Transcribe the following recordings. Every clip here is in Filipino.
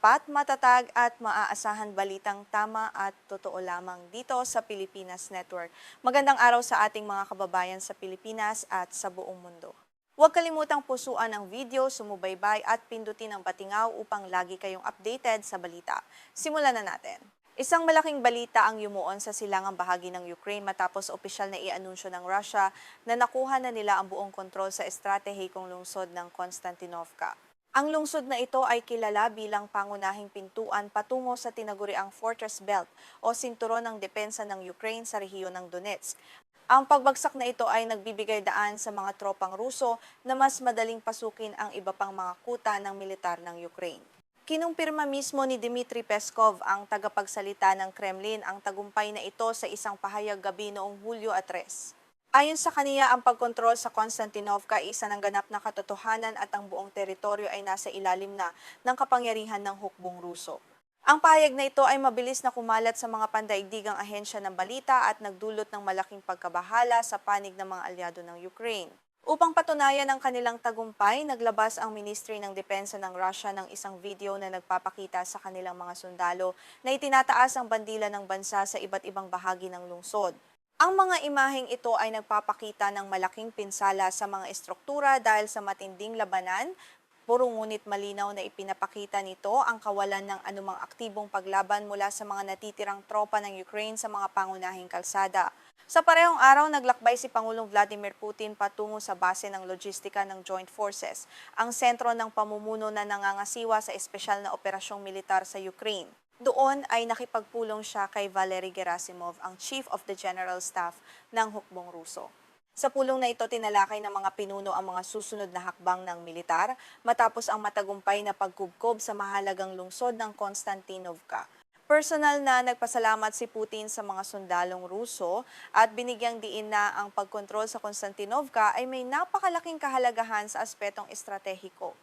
tapat, matatag at maaasahan balitang tama at totoo lamang dito sa Pilipinas Network. Magandang araw sa ating mga kababayan sa Pilipinas at sa buong mundo. Huwag kalimutang pusuan ang video, sumubaybay at pindutin ang patingaw upang lagi kayong updated sa balita. Simulan na natin. Isang malaking balita ang yumuon sa silangang bahagi ng Ukraine matapos opisyal na i-anunsyo ng Russia na nakuha na nila ang buong kontrol sa estratehikong lungsod ng Konstantinovka. Ang lungsod na ito ay kilala bilang pangunahing pintuan patungo sa tinaguriang Fortress Belt o sinturon ng depensa ng Ukraine sa rehiyon ng Donetsk. Ang pagbagsak na ito ay nagbibigay daan sa mga tropang Ruso na mas madaling pasukin ang iba pang mga kuta ng militar ng Ukraine. Kinumpirma mismo ni Dmitry Peskov, ang tagapagsalita ng Kremlin, ang tagumpay na ito sa isang pahayag gabi noong Hulyo 3. Ayon sa kaniya, ang pagkontrol sa Konstantinovka ay isa ng ganap na katotohanan at ang buong teritoryo ay nasa ilalim na ng kapangyarihan ng hukbong Ruso. Ang pahayag na ito ay mabilis na kumalat sa mga pandaigdigang ahensya ng balita at nagdulot ng malaking pagkabahala sa panig ng mga alyado ng Ukraine. Upang patunayan ang kanilang tagumpay, naglabas ang Ministry ng Depensa ng Russia ng isang video na nagpapakita sa kanilang mga sundalo na itinataas ang bandila ng bansa sa iba't ibang bahagi ng lungsod. Ang mga imaheng ito ay nagpapakita ng malaking pinsala sa mga estruktura dahil sa matinding labanan, puro ngunit malinaw na ipinapakita nito ang kawalan ng anumang aktibong paglaban mula sa mga natitirang tropa ng Ukraine sa mga pangunahing kalsada. Sa parehong araw, naglakbay si Pangulong Vladimir Putin patungo sa base ng logistika ng Joint Forces, ang sentro ng pamumuno na nangangasiwa sa espesyal na operasyong militar sa Ukraine. Doon ay nakipagpulong siya kay Valery Gerasimov, ang Chief of the General Staff ng hukbong Ruso. Sa pulong na ito, tinalakay ng mga pinuno ang mga susunod na hakbang ng militar matapos ang matagumpay na pagkubkob sa mahalagang lungsod ng Konstantinovka. Personal na nagpasalamat si Putin sa mga sundalong Ruso at binigyang diin na ang pagkontrol sa Konstantinovka ay may napakalaking kahalagahan sa aspetong estratehiko.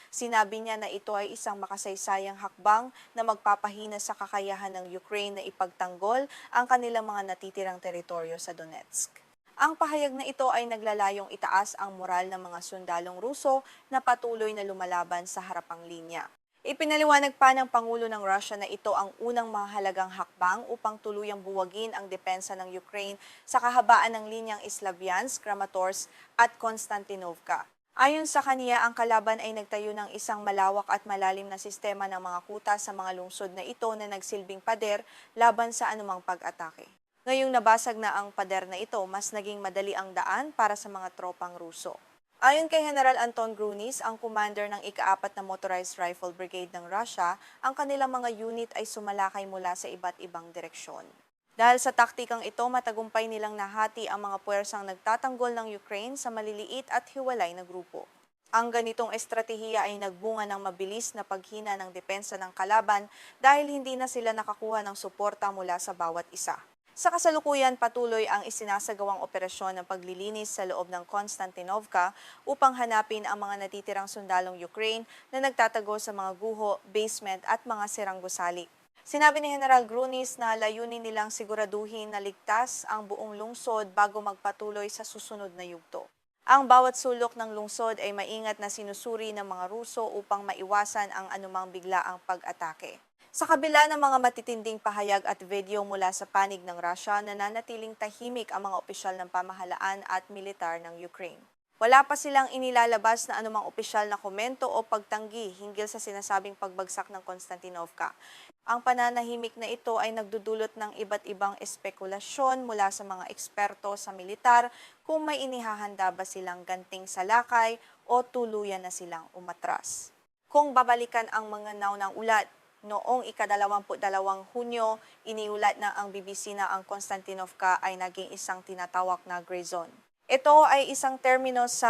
Sinabi niya na ito ay isang makasaysayang hakbang na magpapahina sa kakayahan ng Ukraine na ipagtanggol ang kanilang mga natitirang teritoryo sa Donetsk. Ang pahayag na ito ay naglalayong itaas ang moral ng mga sundalong Ruso na patuloy na lumalaban sa harapang linya. Ipinaliwanag pa ng Pangulo ng Russia na ito ang unang mahalagang hakbang upang tuluyang buwagin ang depensa ng Ukraine sa kahabaan ng linyang Slavyansk, Kramatorsk at Konstantinovka. Ayon sa kaniya, ang kalaban ay nagtayo ng isang malawak at malalim na sistema ng mga kuta sa mga lungsod na ito na nagsilbing pader laban sa anumang pag-atake. Ngayong nabasag na ang pader na ito, mas naging madali ang daan para sa mga tropang Ruso. Ayon kay General Anton Grunis, ang commander ng ika-4 na Motorized Rifle Brigade ng Russia, ang kanilang mga unit ay sumalakay mula sa iba't ibang direksyon. Dahil sa taktikang ito, matagumpay nilang nahati ang mga puwersang nagtatanggol ng Ukraine sa maliliit at hiwalay na grupo. Ang ganitong estratehiya ay nagbunga ng mabilis na paghina ng depensa ng kalaban dahil hindi na sila nakakuha ng suporta mula sa bawat isa. Sa kasalukuyan, patuloy ang isinasagawang operasyon ng paglilinis sa loob ng Konstantinovka upang hanapin ang mga natitirang sundalong Ukraine na nagtatago sa mga guho, basement at mga sirang gusali. Sinabi ni General Grunis na layunin nilang siguraduhin na ligtas ang buong lungsod bago magpatuloy sa susunod na yugto. Ang bawat sulok ng lungsod ay maingat na sinusuri ng mga Ruso upang maiwasan ang anumang biglaang pag-atake. Sa kabila ng mga matitinding pahayag at video mula sa panig ng Russia, nananatiling tahimik ang mga opisyal ng pamahalaan at militar ng Ukraine. Wala pa silang inilalabas na anumang opisyal na komento o pagtanggi hinggil sa sinasabing pagbagsak ng Konstantinovka. Ang pananahimik na ito ay nagdudulot ng iba't ibang espekulasyon mula sa mga eksperto sa militar kung may inihahanda ba silang ganting salakay o tuluyan na silang umatras. Kung babalikan ang mga naunang ulat, noong ika-22 Hunyo, iniulat na ang BBC na ang Konstantinovka ay naging isang tinatawag na gray zone. Ito ay isang termino sa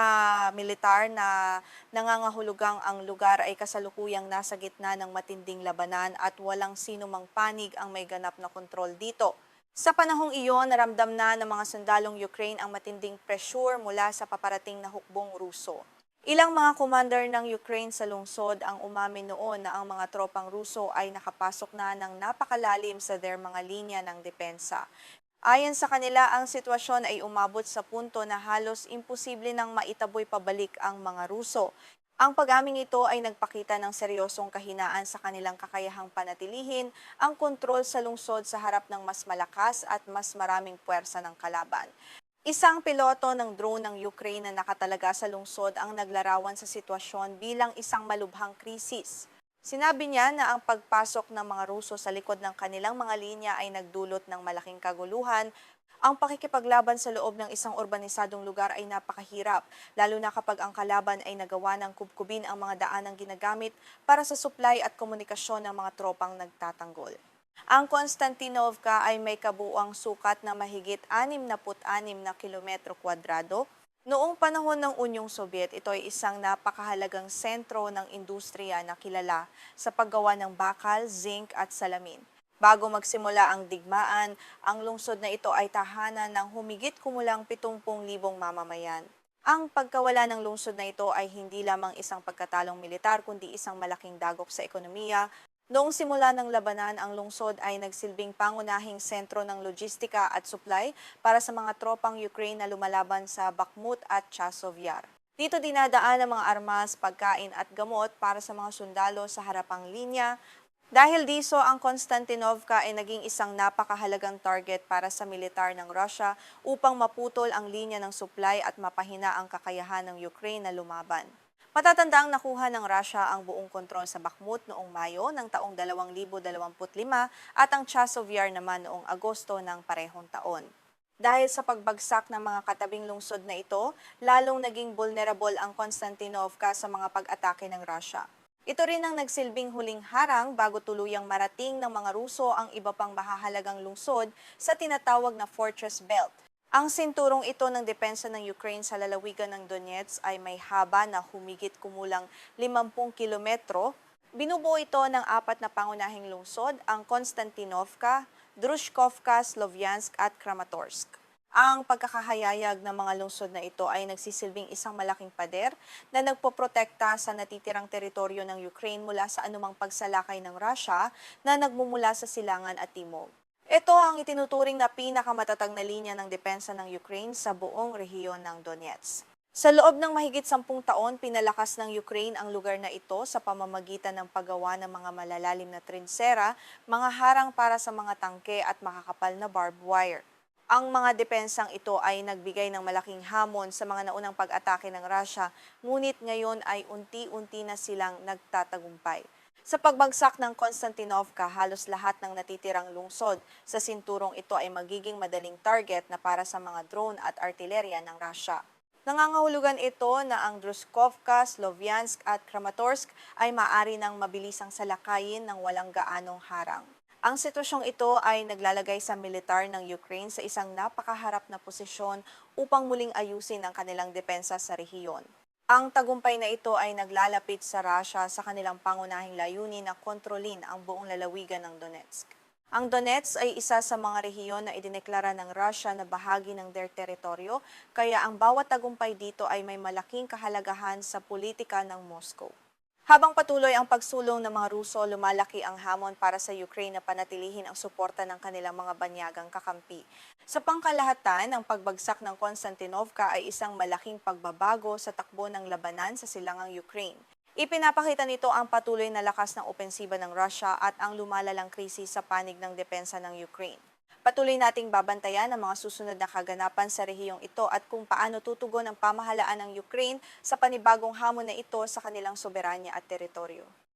militar na nangangahulugang ang lugar ay kasalukuyang nasa gitna ng matinding labanan at walang sinumang panig ang may ganap na kontrol dito. Sa panahong iyon, naramdam na ng mga sundalong Ukraine ang matinding pressure mula sa paparating na hukbong Ruso. Ilang mga commander ng Ukraine sa lungsod ang umamin noon na ang mga tropang Ruso ay nakapasok na ng napakalalim sa their mga linya ng depensa. Ayon sa kanila, ang sitwasyon ay umabot sa punto na halos imposible nang maitaboy pabalik ang mga Ruso. Ang pag-aming ito ay nagpakita ng seryosong kahinaan sa kanilang kakayahang panatilihin ang kontrol sa lungsod sa harap ng mas malakas at mas maraming puwersa ng kalaban. Isang piloto ng drone ng Ukraine na nakatalaga sa lungsod ang naglarawan sa sitwasyon bilang isang malubhang krisis. Sinabi niya na ang pagpasok ng mga Ruso sa likod ng kanilang mga linya ay nagdulot ng malaking kaguluhan. Ang pakikipaglaban sa loob ng isang urbanisadong lugar ay napakahirap, lalo na kapag ang kalaban ay nagawa ng kubkubin ang mga daanang ginagamit para sa supply at komunikasyon ng mga tropang nagtatanggol. Ang Konstantinovka ay may kabuuang sukat na mahigit 66 na kilometro kwadrado. Noong panahon ng Unyong Sobyet, ito ay isang napakahalagang sentro ng industriya na kilala sa paggawa ng bakal, zinc at salamin. Bago magsimula ang digmaan, ang lungsod na ito ay tahanan ng humigit kumulang 70,000 mamamayan. Ang pagkawala ng lungsod na ito ay hindi lamang isang pagkatalong militar kundi isang malaking dagok sa ekonomiya. Noong simula ng labanan, ang lungsod ay nagsilbing pangunahing sentro ng logistika at supply para sa mga tropang Ukraine na lumalaban sa Bakhmut at Chasiv Yar. Dito dinadaan ang mga armas, pagkain at gamot para sa mga sundalo sa harapang linya. Dahil diso, ang Konstantinovka ay naging isang napakahalagang target para sa militar ng Russia upang maputol ang linya ng supply at mapahina ang kakayahan ng Ukraine na lumaban. Matatandaang nakuha ng Russia ang buong kontrol sa Bakhmut noong Mayo ng taong 2025 at ang Chasiv Yar naman noong Agosto ng parehong taon. Dahil sa pagbagsak ng mga katabing lungsod na ito, lalong naging vulnerable ang Konstantinovka sa mga pag-atake ng Russia. Ito rin ang nagsilbing huling harang bago tuluyang marating ng mga Ruso ang iba pang mahahalagang lungsod sa tinatawag na Fortress Belt. Ang sinturong ito ng depensa ng Ukraine sa lalawigan ng Donetsk ay may haba na humigit kumulang 50 kilometro. Binubuo ito ng 4 na pangunahing lungsod, ang Konstantinovka, Drushkovka, Slovyansk at Kramatorsk. Ang pagkakahayayag ng mga lungsod na ito ay nagsisilbing isang malaking pader na nagpoprotekta sa natitirang teritoryo ng Ukraine mula sa anumang pagsalakay ng Russia na nagmumula sa silangan at timog. Ito ang itinuturing na pinakamatatag na linya ng depensa ng Ukraine sa buong rehiyon ng Donetsk. Sa loob ng mahigit 10 taon, pinalakas ng Ukraine ang lugar na ito sa pamamagitan ng paggawa ng mga malalalim na trinsera, mga harang para sa mga tangke at makakapal na barbed wire. Ang mga depensang ito ay nagbigay ng malaking hamon sa mga naunang pag-atake ng Russia, ngunit ngayon ay unti-unti na silang nagtatagumpay. Sa pagbagsak ng Konstantinovka, halos lahat ng natitirang lungsod sa sinturong ito ay magiging madaling target na para sa mga drone at artilerya ng Russia. Nangangahulugan ito na ang Drushkovka, Slovyansk at Kramatorsk ay maaari ng mabilisang salakayin ng walang gaanong harang. Ang sitwasyong ito ay naglalagay sa militar ng Ukraine sa isang napakaharap na posisyon upang muling ayusin ang kanilang depensa sa rehiyon. Ang tagumpay na ito ay naglalapit sa Russia sa kanilang pangunahing layunin na kontrolin ang buong lalawigan ng Donetsk. Ang Donetsk ay isa sa mga rehiyon na idineklara ng Russia na bahagi ng their teritoryo, kaya ang bawat tagumpay dito ay may malaking kahalagahan sa politika ng Moscow. Habang patuloy ang pagsulong ng mga Ruso, lumalaki ang hamon para sa Ukraine na panatilihin ang suporta ng kanilang mga banyagang kakampi. Sa pangkalahatan, ang pagbagsak ng Konstantinovka ay isang malaking pagbabago sa takbo ng labanan sa silangang Ukraine. Ipinapakita nito ang patuloy na lakas ng opensiba ng Russia at ang lumalalang krisis sa panig ng depensa ng Ukraine. Patuloy nating babantayan ang mga susunod na kaganapan sa rehiyong ito at kung paano tutugon ang pamahalaan ng Ukraine sa panibagong hamon na ito sa kanilang soberanya at teritoryo.